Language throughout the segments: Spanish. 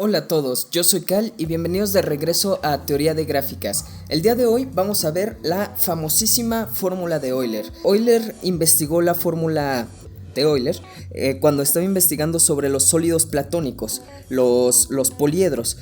Hola a todos, yo soy Cal y bienvenidos de regreso a Teoría de Gráficas. El día de hoy vamos a ver la famosísima fórmula de Euler. Euler investigó la fórmula de Euler cuando estaba investigando sobre los sólidos platónicos, los poliedros.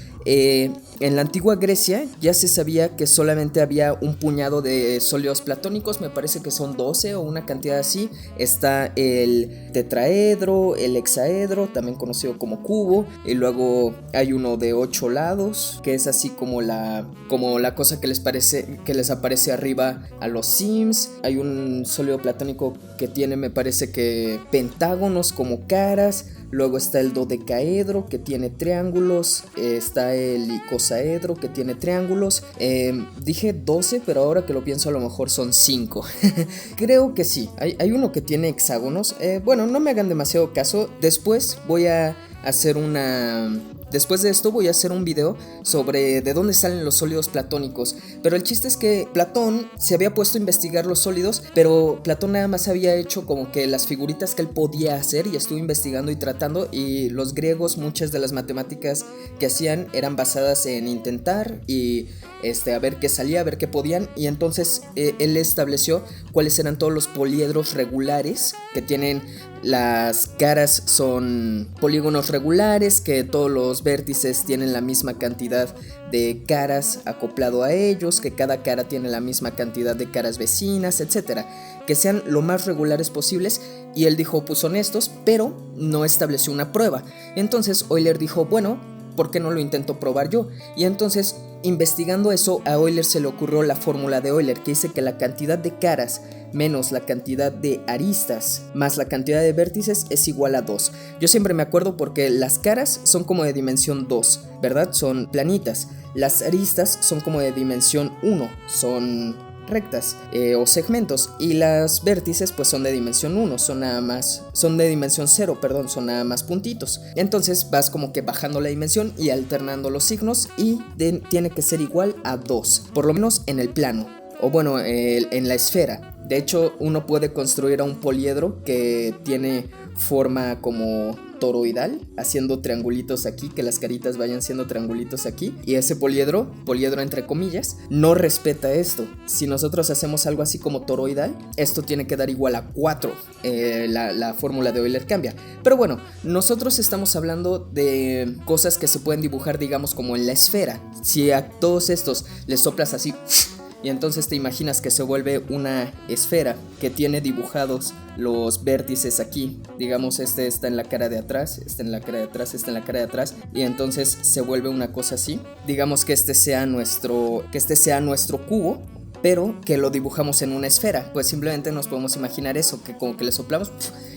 En la antigua Grecia ya se sabía que solamente había un puñado de sólidos platónicos, me parece que son 12 o una cantidad así. Está el tetraedro, el hexaedro, también conocido como cubo, y luego hay uno de 8 lados, que es así como la cosa que les aparece arriba a los Sims. Hay un sólido platónico que tiene, me parece que pentágonos como caras. Luego está el dodecaedro que tiene triángulos. Está el icosaedro que tiene triángulos. Dije 12, pero ahora que lo pienso a lo mejor son 5. Creo que sí. Hay uno que tiene hexágonos. Bueno, no me hagan demasiado caso. Después de esto voy a hacer un video sobre de dónde salen los sólidos platónicos. Pero el chiste es que Platón se había puesto a investigar los sólidos, pero Platón nada más había hecho como que las figuritas que él podía hacer y estuvo investigando y tratando. Y los griegos, muchas de las matemáticas que hacían eran basadas en intentar y a ver qué salía, a ver qué podían. Y entonces él estableció cuáles eran todos los poliedros regulares que tienen. Las caras son polígonos regulares, que todos los vértices tienen la misma cantidad de caras acoplado a ellos, que cada cara tiene la misma cantidad de caras vecinas, etcétera, que sean lo más regulares posibles. Y él dijo, pues son estos, pero no estableció una prueba. Entonces Euler dijo, bueno, ¿por qué no lo intento probar yo? Y entonces, investigando eso, a Euler se le ocurrió la fórmula de Euler, que dice que la cantidad de caras menos la cantidad de aristas más la cantidad de vértices es igual a 2. Yo siempre me acuerdo porque las caras son como de dimensión 2, ¿verdad? Son planitas. Las aristas son como de dimensión 1, son rectas o segmentos, y las vértices pues son de dimensión 1, son de dimensión 0, perdón, son nada más puntitos. Entonces vas como que bajando la dimensión y alternando los signos y tiene que ser igual a 2, por lo menos en el plano, o bueno, en la esfera. De hecho, uno puede construir a un poliedro que tiene forma como toroidal, haciendo triangulitos aquí, que las caritas vayan siendo triangulitos aquí. Y ese poliedro entre comillas, no respeta esto. Si nosotros hacemos algo así como toroidal, esto tiene que dar igual a 4. La fórmula de Euler cambia. Pero bueno, nosotros estamos hablando de cosas que se pueden dibujar, digamos, como en la esfera. Si a todos estos les soplas así, y entonces te imaginas que se vuelve una esfera que tiene dibujados los vértices aquí. Digamos, este está en la cara de atrás, este en la cara de atrás, este en la cara de atrás, y entonces se vuelve una cosa así. Digamos que este sea nuestro cubo, pero que lo dibujamos en una esfera. Pues simplemente nos podemos imaginar eso, que como que le soplamos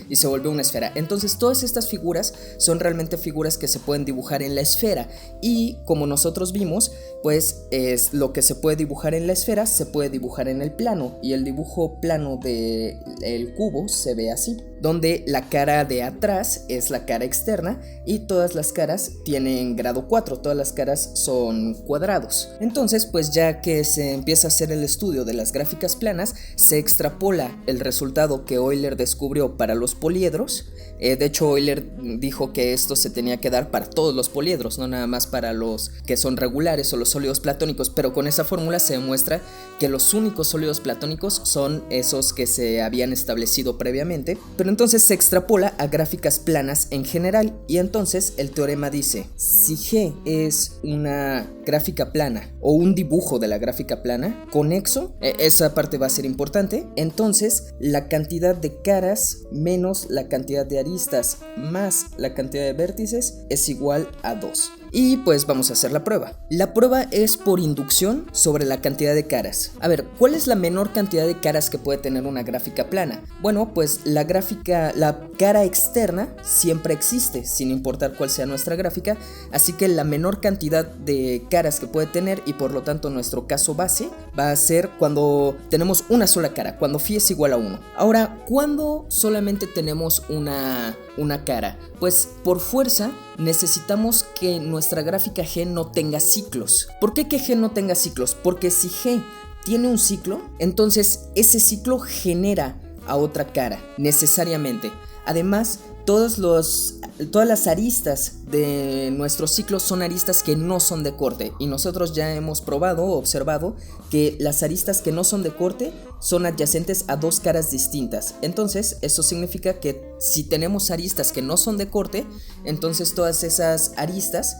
y se vuelve una esfera. Entonces todas estas figuras son realmente figuras que se pueden dibujar en la esfera. Y como nosotros vimos, pues es lo que se puede dibujar en la esfera se puede dibujar en el plano. Y el dibujo plano del cubo se ve así, donde la cara de atrás es la cara externa y todas las caras tienen grado 4, todas las caras son cuadrados. Entonces, pues ya que se empieza a hacer el estudio de las gráficas planas, se extrapola el resultado que Euler descubrió para los poliedros. De hecho, Euler dijo que esto se tenía que dar para todos los poliedros, no nada más para los que son regulares o los sólidos platónicos, pero con esa fórmula se demuestra que los únicos sólidos platónicos son esos que se habían establecido previamente. Pero entonces se extrapola a gráficas planas en general, y entonces el teorema dice: si G es una gráfica plana o un dibujo de la gráfica plana conexo, esa parte va a ser importante, entonces la cantidad de caras menos la cantidad de aristas más la cantidad de vértices es igual a 2. Y pues vamos a hacer la prueba. La prueba es por inducción sobre la cantidad de caras. A ver, ¿cuál es la menor cantidad de caras que puede tener una gráfica plana? Bueno, pues la cara externa siempre existe, sin importar cuál sea nuestra gráfica. Así que la menor cantidad de caras que puede tener, y por lo tanto nuestro caso base, va a ser cuando tenemos una sola cara, cuando phi es igual a 1. Ahora, ¿cuándo solamente tenemos una cara? Pues por fuerza necesitamos que nuestra gráfica G no tenga ciclos. ¿Por qué que G no tenga ciclos? Porque si G tiene un ciclo, entonces ese ciclo genera a otra cara, necesariamente. Además, todas las aristas de nuestro ciclo son aristas que no son de corte, y nosotros ya hemos probado o observado que las aristas que no son de corte son adyacentes a dos caras distintas. Entonces eso significa que si tenemos aristas que no son de corte, entonces todas esas aristas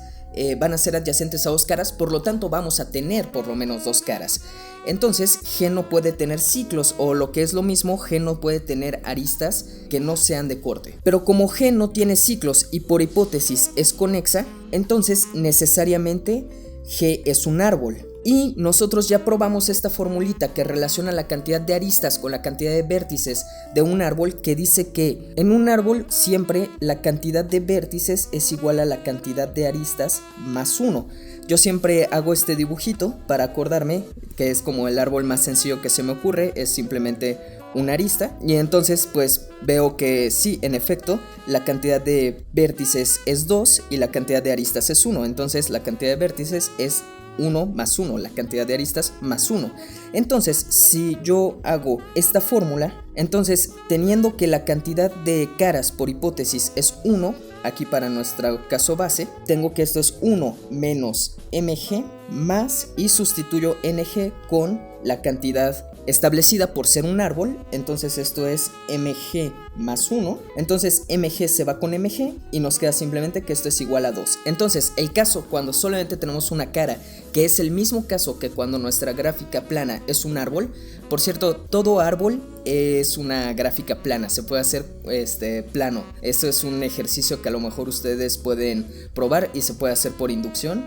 van a ser adyacentes a dos caras, por lo tanto vamos a tener por lo menos dos caras. Entonces G no puede tener ciclos, o lo que es lo mismo, G no puede tener aristas que no sean de corte. Pero como G no tiene ciclos y por hipótesis es conexa, entonces necesariamente G es un árbol. Y nosotros ya probamos esta formulita que relaciona la cantidad de aristas con la cantidad de vértices de un árbol, que dice que en un árbol siempre la cantidad de vértices es igual a la cantidad de aristas más 1. Yo siempre hago este dibujito para acordarme que es como el árbol más sencillo que se me ocurre, es simplemente una arista, y entonces pues veo que sí, en efecto, la cantidad de vértices es 2 y la cantidad de aristas es 1, entonces la cantidad de vértices es 1 más 1, la cantidad de aristas más 1. Entonces, si yo hago esta fórmula, entonces teniendo que la cantidad de caras por hipótesis es 1, aquí para nuestro caso base, tengo que esto es 1 menos mg más, y sustituyo ng con la cantidad establecida por ser un árbol, entonces esto es mg más 1, entonces mg se va con mg y nos queda simplemente que esto es igual a 2. Entonces el caso cuando solamente tenemos una cara, que es el mismo caso que cuando nuestra gráfica plana es un árbol. Por cierto, todo árbol es una gráfica plana, se puede hacer plano. Esto es un ejercicio que a lo mejor ustedes pueden probar y se puede hacer por inducción.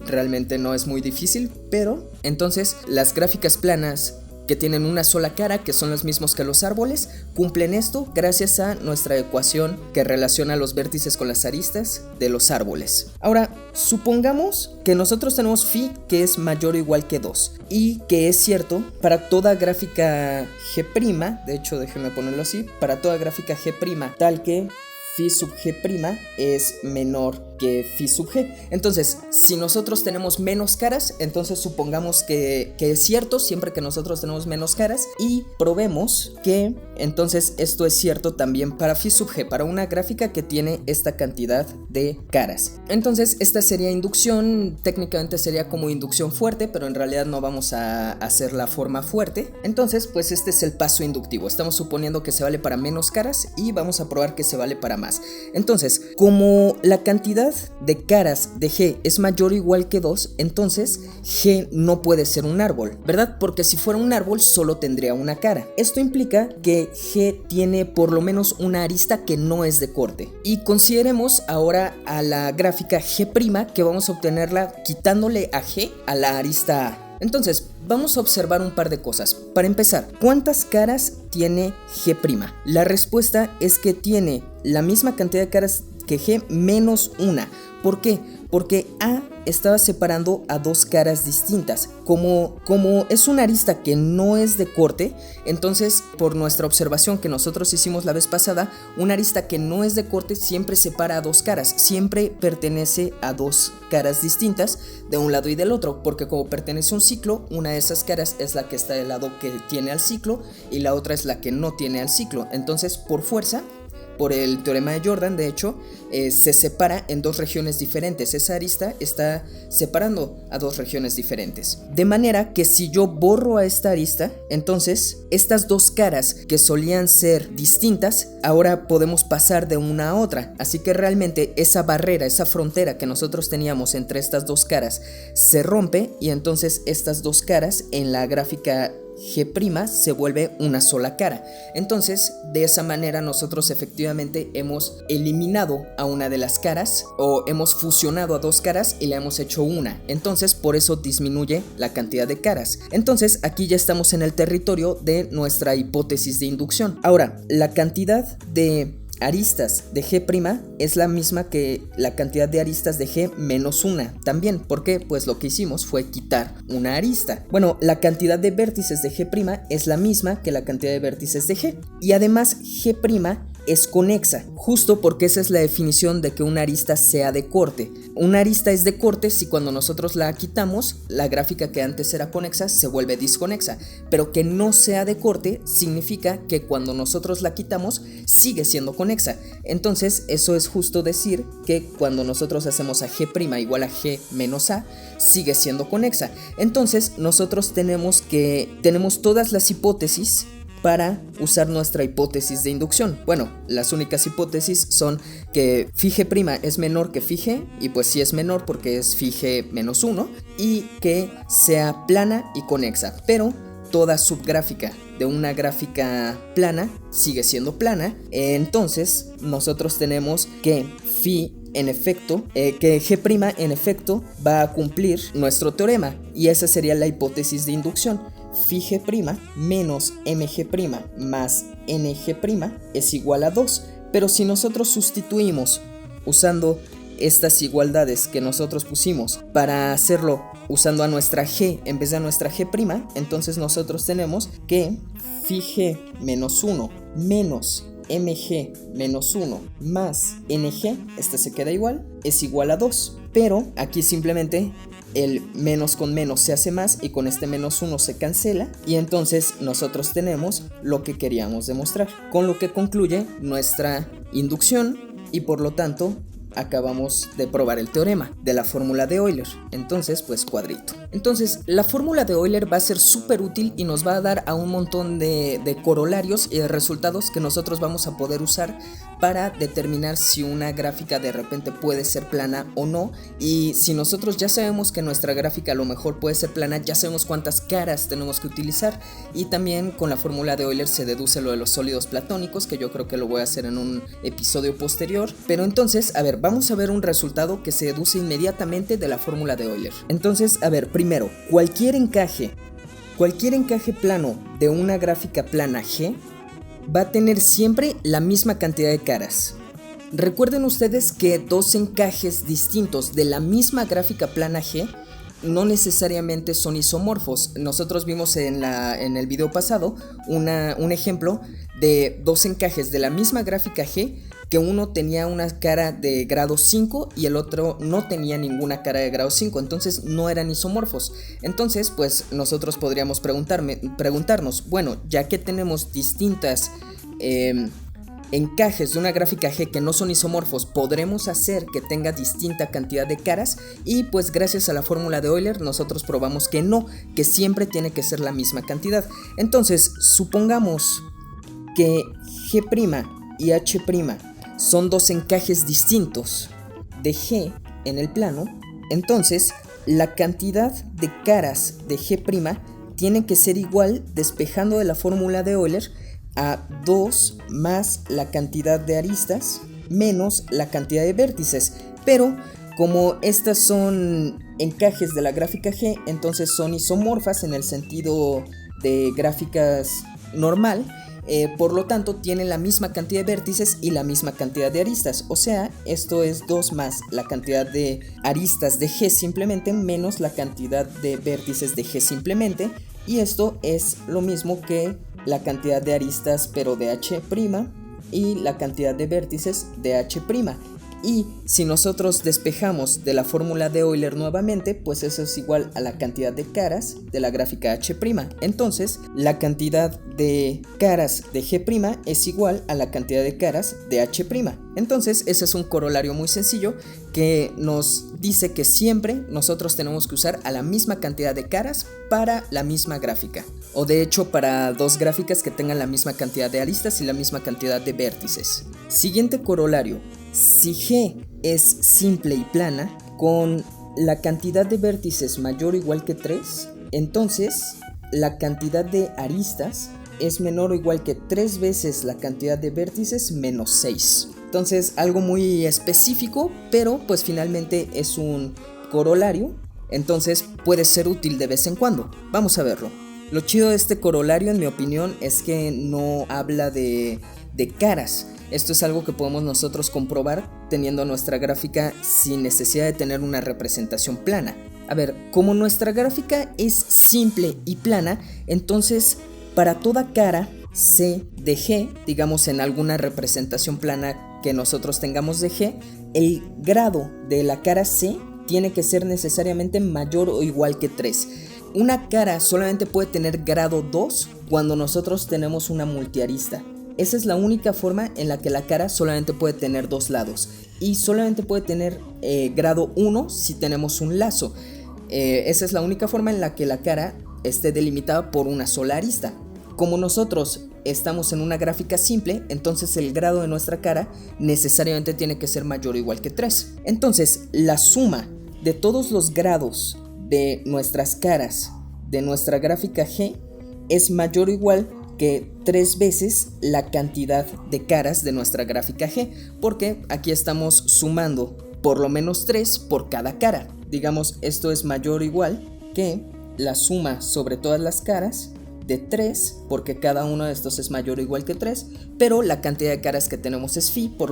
Realmente no es muy difícil, pero entonces las gráficas planas que tienen una sola cara, que son los mismos que los árboles, cumplen esto gracias a nuestra ecuación que relaciona los vértices con las aristas de los árboles. Ahora, supongamos que nosotros tenemos phi que es mayor o igual que 2, y que es cierto para toda gráfica G', de hecho déjenme ponerlo así, para toda gráfica G' tal que phi sub G' es menor que phi sub G. Entonces, si nosotros tenemos menos caras, entonces supongamos que es cierto siempre que nosotros tenemos menos caras, y probemos que entonces esto es cierto también para phi sub G, para una gráfica que tiene esta cantidad de caras. Entonces esta sería inducción, técnicamente sería como inducción fuerte, pero en realidad no vamos a hacer la forma fuerte. Entonces pues este es el paso inductivo, estamos suponiendo que se vale para menos caras y vamos a probar que se vale para más. Entonces, como la cantidad de caras de G es mayor o igual que 2, entonces G no puede ser un árbol, ¿verdad? Porque si fuera un árbol solo tendría una cara. Esto implica que G tiene por lo menos una arista que no es de corte. Y consideremos ahora a la gráfica G', que vamos a obtenerla quitándole a G a la arista A. Entonces, vamos a observar un par de cosas. Para empezar, ¿cuántas caras tiene G'? La respuesta es que tiene la misma cantidad de caras que G menos una. ¿Por qué? Porque A estaba separando a dos caras distintas. Como es una arista que no es de corte, entonces por nuestra observación que nosotros hicimos la vez pasada, una arista que no es de corte siempre separa a dos caras, siempre pertenece a dos caras distintas de un lado y del otro, porque como pertenece a un ciclo, una de esas caras es la que está del lado que tiene al ciclo y la otra es la que no tiene al ciclo. Entonces por fuerza, por el teorema de Jordan, de hecho, se separa en dos regiones diferentes. Esa arista está separando a dos regiones diferentes. De manera que si yo borro a esta arista, entonces estas dos caras que solían ser distintas, ahora podemos pasar de una a otra. Así que realmente esa barrera, esa frontera que nosotros teníamos entre estas dos caras se rompe, y entonces estas dos caras en la gráfica G' se vuelve una sola cara. Entonces de esa manera nosotros efectivamente hemos eliminado a una de las caras, o hemos fusionado a dos caras y le hemos hecho una. Entonces por eso disminuye la cantidad de caras. Entonces aquí ya estamos en el territorio de nuestra hipótesis de inducción. Ahora, la cantidad de aristas de G' es la misma que la cantidad de aristas de G menos una también, porque pues lo que hicimos fue quitar una arista. Bueno, la cantidad de vértices de G' es la misma que la cantidad de vértices de G, y además G' es conexa, justo porque esa es la definición de que una arista sea de corte. Una arista es de corte si cuando nosotros la quitamos, la gráfica que antes era conexa se vuelve disconexa, pero que no sea de corte significa que cuando nosotros la quitamos sigue siendo conexa. Entonces eso es justo decir que cuando nosotros hacemos a G' igual a G menos A, sigue siendo conexa. Entonces nosotros tenemos todas las hipótesis para usar nuestra hipótesis de inducción. Bueno, las únicas hipótesis son que Φ' es menor que Φ, y pues sí es menor porque es Φ menos 1, y que sea plana y conexa, pero toda subgráfica de una gráfica plana sigue siendo plana. Entonces nosotros tenemos que Φ en efecto, que G' en efecto va a cumplir nuestro teorema, y esa sería la hipótesis de inducción. Φ' menos Mg' más Ng' es igual a 2, pero si nosotros sustituimos usando estas igualdades que nosotros pusimos para hacerlo usando a nuestra G en vez de a nuestra G', entonces nosotros tenemos que Φg menos 1 menos Mg menos 1 más Ng, este se queda igual, es igual a 2, pero aquí simplemente el menos con menos se hace más y con este menos 1 se cancela, y entonces nosotros tenemos lo que queríamos demostrar, con lo que concluye nuestra inducción, y por lo tanto acabamos de probar el teorema de la fórmula de Euler. Entonces pues cuadrito. Entonces la fórmula de Euler va a ser súper útil y nos va a dar a un montón de corolarios y de resultados que nosotros vamos a poder usar para determinar si una gráfica de repente puede ser plana o no. Y si nosotros ya sabemos que nuestra gráfica a lo mejor puede ser plana, ya sabemos cuántas caras tenemos que utilizar, y también con la fórmula de Euler se deduce lo de los sólidos platónicos, que yo creo que lo voy a hacer en un episodio posterior. Pero entonces, a ver, vamos a ver un resultado que se deduce inmediatamente de la fórmula de Euler. Entonces, a ver, primero, cualquier encaje plano de una gráfica plana G va a tener siempre la misma cantidad de caras. Recuerden ustedes que dos encajes distintos de la misma gráfica plana G no necesariamente son isomorfos. Nosotros vimos en el video pasado un ejemplo de dos encajes de la misma gráfica G, que uno tenía una cara de grado 5 y el otro no tenía ninguna cara de grado 5, entonces no eran isomorfos. Entonces pues nosotros podríamos preguntarnos, bueno, ya que tenemos distintas encajes de una gráfica G que no son isomorfos, ¿podremos hacer que tenga distinta cantidad de caras? Y pues gracias a la fórmula de Euler nosotros probamos que no, que siempre tiene que ser la misma cantidad. Entonces supongamos que G' y H' son dos encajes distintos de G en el plano, entonces la cantidad de caras de G' tiene que ser igual, despejando de la fórmula de Euler, a 2 más la cantidad de aristas menos la cantidad de vértices. Pero como estas son encajes de la gráfica G, entonces son isomorfas en el sentido de gráficas normal. Por lo tanto tienen la misma cantidad de vértices y la misma cantidad de aristas, o sea, esto es 2 más la cantidad de aristas de G simplemente menos la cantidad de vértices de G simplemente, y esto es lo mismo que la cantidad de aristas pero de H' y la cantidad de vértices de H'. Y si nosotros despejamos de la fórmula de Euler nuevamente, pues eso es igual a la cantidad de caras de la gráfica H'. Entonces, la cantidad de caras de G' es igual a la cantidad de caras de H'. Entonces, ese es un corolario muy sencillo que nos dice que siempre nosotros tenemos que usar a la misma cantidad de caras para la misma gráfica. O de hecho, para dos gráficas que tengan la misma cantidad de aristas y la misma cantidad de vértices. Siguiente corolario. Si G es simple y plana, con la cantidad de vértices mayor o igual que 3, entonces la cantidad de aristas es menor o igual que 3 veces la cantidad de vértices menos 6. Entonces algo muy específico, pero pues finalmente es un corolario, entonces puede ser útil de vez en cuando. Vamos a verlo. Lo chido de este corolario, en mi opinión, es que no habla de caras. Esto es algo que podemos nosotros comprobar teniendo nuestra gráfica sin necesidad de tener una representación plana. A ver, como nuestra gráfica es simple y plana, entonces para toda cara C de G, digamos en alguna representación plana que nosotros tengamos de G, el grado de la cara C tiene que ser necesariamente mayor o igual que 3. Una cara solamente puede tener grado 2 cuando nosotros tenemos una multiarista. Esa es la única forma en la que la cara solamente puede tener dos lados. Y solamente puede tener grado 1 si tenemos un lazo. Esa es la única forma en la que la cara esté delimitada por una sola arista. Como nosotros estamos en una gráfica simple, entonces el grado de nuestra cara necesariamente tiene que ser mayor o igual que 3. Entonces, la suma de todos los grados de nuestras caras de nuestra gráfica G es mayor o igual que 3 veces la cantidad de caras de nuestra gráfica G, porque aquí estamos sumando por lo menos 3 por cada cara. Digamos, esto es mayor o igual que la suma sobre todas las caras de 3, porque cada uno de estos es mayor o igual que 3, pero la cantidad de caras que tenemos es phi, por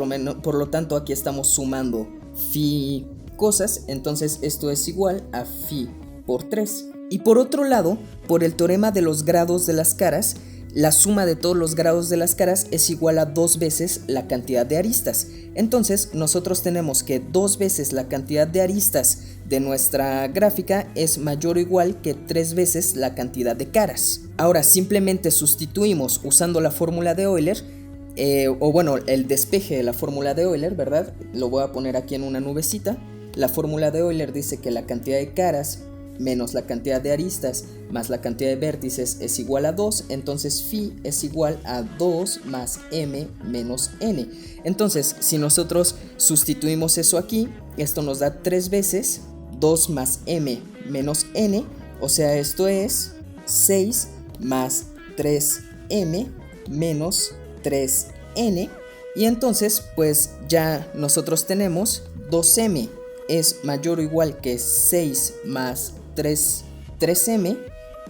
lo tanto aquí estamos sumando phi cosas, entonces esto es igual a phi por 3. Y por otro lado, por el teorema de los grados de las caras, la suma de todos los grados de las caras es igual a 2 veces la cantidad de aristas. Entonces nosotros tenemos que 2 veces la cantidad de aristas de nuestra gráfica es mayor o igual que 3 veces la cantidad de caras. Ahora simplemente sustituimos usando la fórmula de Euler, el despeje de la fórmula de Euler, ¿verdad? Lo voy a poner aquí en una nubecita. La fórmula de Euler dice que la cantidad de caras menos la cantidad de aristas más la cantidad de vértices es igual a 2, entonces phi es igual a 2 más m menos n. Entonces, si nosotros sustituimos eso aquí, esto nos da 3 veces 2 más m menos n, o sea, esto es 6 más 3m menos 3n, y entonces pues ya nosotros tenemos 2m es mayor o igual que 6 más 3m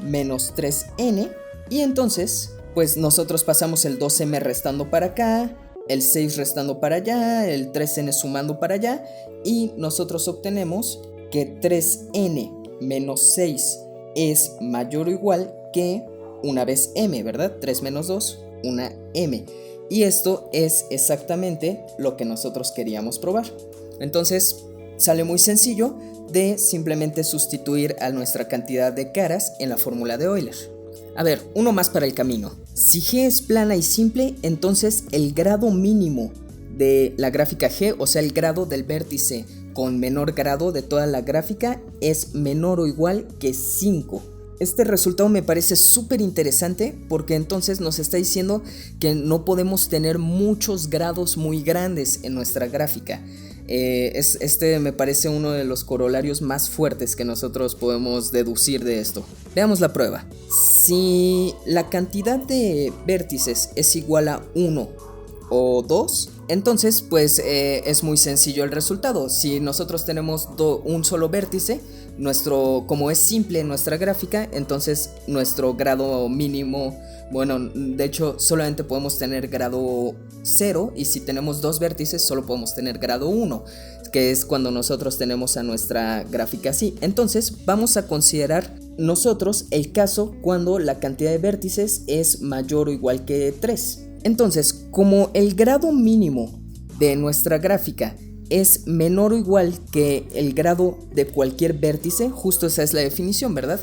menos 3n, y entonces pues nosotros pasamos el 2m restando para acá, el 6 restando para allá, el 3n sumando para allá, y nosotros obtenemos que 3n menos 6 es mayor o igual que una vez m, ¿verdad? 3 menos 2, una m. Y esto es exactamente lo que nosotros queríamos probar. Entonces sale muy sencillo de simplemente sustituir a nuestra cantidad de caras en la fórmula de Euler. A ver, uno más para el camino. Si G es plana y simple, entonces el grado mínimo de la gráfica G, o sea el grado del vértice con menor grado de toda la gráfica, es menor o igual que 5. Este resultado me parece súper interesante porque entonces nos está diciendo que no podemos tener muchos grados muy grandes en nuestra gráfica. Este me parece uno de los corolarios más fuertes que nosotros podemos deducir de esto. Veamos la prueba. Si la cantidad de vértices es igual a 1 o 2, entonces pues es muy sencillo el resultado. Si nosotros tenemos un solo vértice, como es simple nuestra gráfica, entonces nuestro grado mínimo, bueno, de hecho solamente podemos tener grado 0, y si tenemos dos vértices solo podemos tener grado 1, que es cuando nosotros tenemos a nuestra gráfica así. Entonces vamos a considerar nosotros el caso cuando la cantidad de vértices es mayor o igual que 3. Entonces, como el grado mínimo de nuestra gráfica es menor o igual que el grado de cualquier vértice, justo esa es la definición, ¿verdad?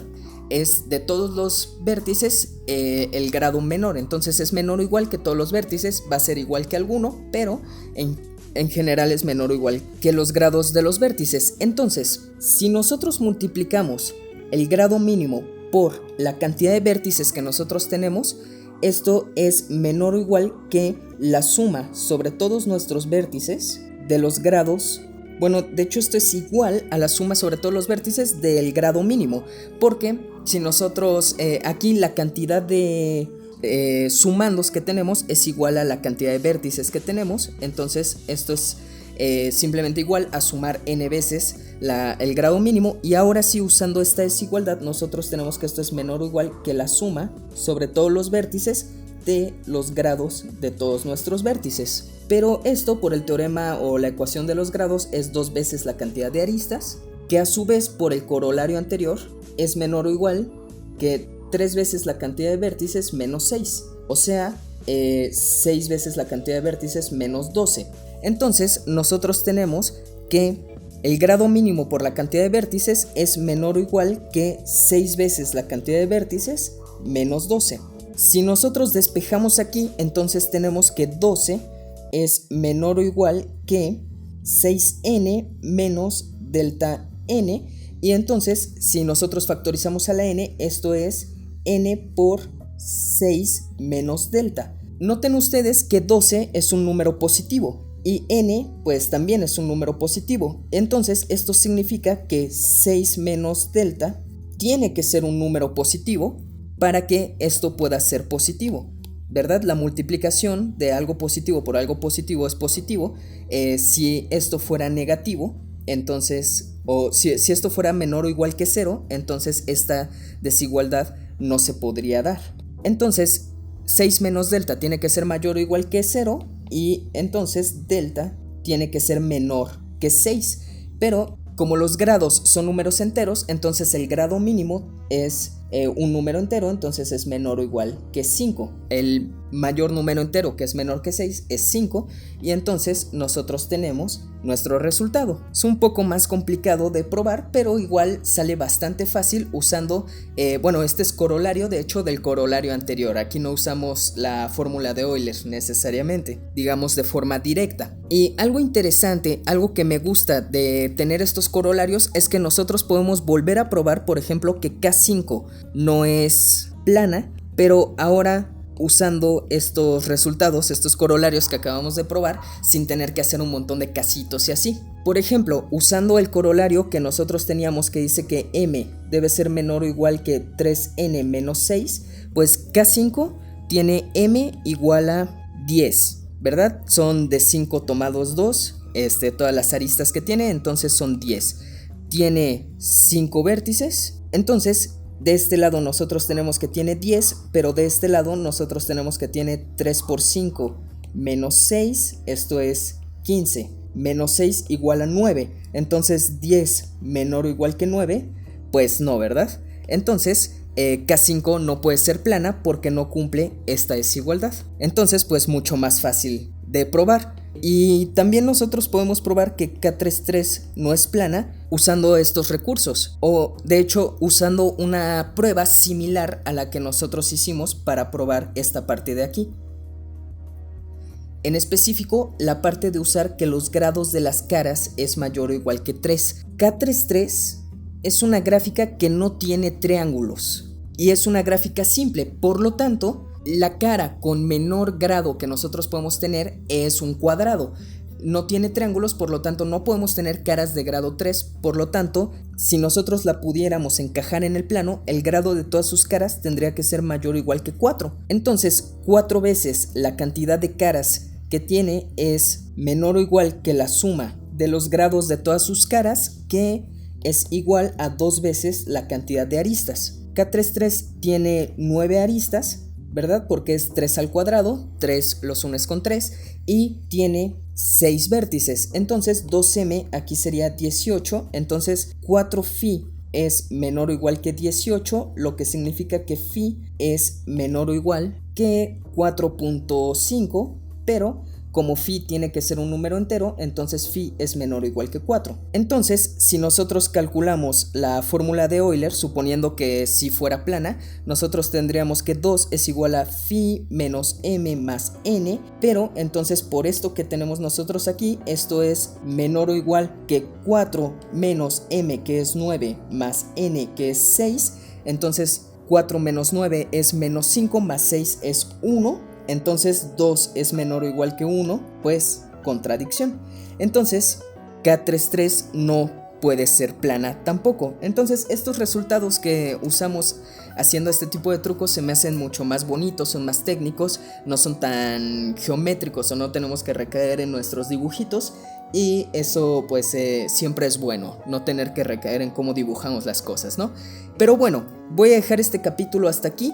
Es de todos los vértices el grado menor, entonces es menor o igual que todos los vértices, va a ser igual que alguno, pero en general es menor o igual que los grados de los vértices. Entonces, si nosotros multiplicamos el grado mínimo por la cantidad de vértices que nosotros tenemos, esto es menor o igual que la suma sobre todos nuestros vértices de los grados. Bueno, de hecho esto es igual a la suma sobre todos los vértices del grado mínimo, porque si nosotros aquí la cantidad de sumandos que tenemos es igual a la cantidad de vértices que tenemos, entonces esto es simplemente igual a sumar n veces el grado mínimo. Y ahora sí, usando esta desigualdad, nosotros tenemos que esto es menor o igual que la suma sobre todos los vértices de los grados de todos nuestros vértices. Pero esto, por el teorema o la ecuación de los grados, es 2 veces la cantidad de aristas, que a su vez por el corolario anterior es menor o igual que 3 veces la cantidad de vértices menos 6. O sea, 6 veces la cantidad de vértices menos 12. Entonces nosotros tenemos que el grado mínimo por la cantidad de vértices es menor o igual que 6 veces la cantidad de vértices menos 12. Si nosotros despejamos aquí, entonces tenemos que 12 es menor o igual que 6n menos delta n. Y entonces, si nosotros factorizamos a la n, esto es n por 6 menos delta. Noten ustedes que 12 es un número positivo y n pues también es un número positivo. Entonces esto significa que 6 menos delta tiene que ser un número positivo para que esto pueda ser positivo, ¿verdad? La multiplicación de algo positivo por algo positivo es positivo. Si esto fuera negativo, entonces, o si esto fuera menor o igual que 0, entonces esta desigualdad no se podría dar. Entonces 6 menos delta tiene que ser mayor o igual que 0 y entonces delta tiene que ser menor que 6. Pero como los grados son números enteros, entonces el grado mínimo es un número entero, entonces es menor o igual que 5. El mayor número entero, que es menor que 6, es 5, y entonces nosotros tenemos nuestro resultado. Es un poco más complicado de probar, pero igual sale bastante fácil usando, este es corolario, de hecho, del corolario anterior. Aquí no usamos la fórmula de Euler necesariamente, digamos de forma directa. Y algo interesante, algo que me gusta de tener estos corolarios es que nosotros podemos volver a probar, por ejemplo, que K5 no es plana, pero ahora usando estos resultados, estos corolarios que acabamos de probar, sin tener que hacer un montón de casitos y así. Por ejemplo, usando el corolario que nosotros teníamos que dice que m debe ser menor o igual que 3n menos 6, pues K5 tiene m igual a 10, ¿verdad? Son de 5 tomados 2, todas las aristas que tiene, entonces son 10. Tiene 5 vértices, entonces de este lado nosotros tenemos que tiene 10, pero de este lado nosotros tenemos que tiene 3 por 5 menos 6, esto es 15, menos 6 igual a 9, entonces 10 menor o igual que 9, pues no, ¿verdad? Entonces K5 no puede ser plana porque no cumple esta desigualdad, entonces pues mucho más fácil de probar. Y también nosotros podemos probar que K33 no es plana usando estos recursos, o de hecho usando una prueba similar a la que nosotros hicimos para probar esta parte de aquí. En específico, la parte de usar que los grados de las caras es mayor o igual que 3. K33 es una gráfica que no tiene triángulos y es una gráfica simple, por lo tanto la cara con menor grado que nosotros podemos tener es un cuadrado. No tiene triángulos, por lo tanto no podemos tener caras de grado 3. Por lo tanto, si nosotros la pudiéramos encajar en el plano, el grado de todas sus caras tendría que ser mayor o igual que 4. Entonces, 4 veces la cantidad de caras que tiene es menor o igual que la suma de los grados de todas sus caras, que es igual a 2 veces la cantidad de aristas. K33 tiene 9 aristas, ¿verdad? Porque es 3 al cuadrado, 3 los unes con 3, y tiene 6 vértices, entonces 2m aquí sería 18, entonces 4φ es menor o igual que 18, lo que significa que φ es menor o igual que 4.5, pero como φ tiene que ser un número entero, entonces φ es menor o igual que 4. Entonces, si nosotros calculamos la fórmula de Euler, suponiendo que si fuera plana, nosotros tendríamos que 2 es igual a φ menos m más n, pero entonces por esto que tenemos nosotros aquí, esto es menor o igual que 4 menos m, que es 9, más n, que es 6, entonces 4 menos 9 es menos 5, más 6 es 1, entonces 2 es menor o igual que 1, pues contradicción. Entonces K33 no puede ser plana tampoco. Entonces estos resultados que usamos haciendo este tipo de trucos se me hacen mucho más bonitos, son más técnicos, no son tan geométricos o no tenemos que recaer en nuestros dibujitos. Y eso pues siempre es bueno, no tener que recaer en cómo dibujamos las cosas, ¿no? Pero bueno, voy a dejar este capítulo hasta aquí.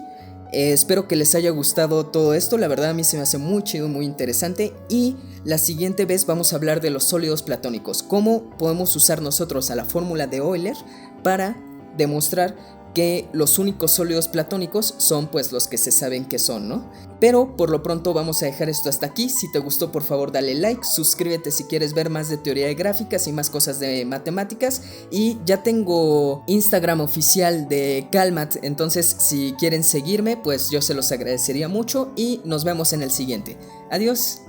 Espero que les haya gustado todo esto, la verdad a mí se me hace muy chido, muy interesante. Y la siguiente vez vamos a hablar de los sólidos platónicos, cómo podemos usar nosotros a la fórmula de Euler para demostrar que los únicos sólidos platónicos son pues los que se saben que son, ¿no? Pero por lo pronto vamos a dejar esto hasta aquí. Si te gustó, por favor dale like, suscríbete si quieres ver más de teoría de gráficas y más cosas de matemáticas. Y ya tengo Instagram oficial de Calmat, entonces si quieren seguirme pues yo se los agradecería mucho y nos vemos en el siguiente. Adiós.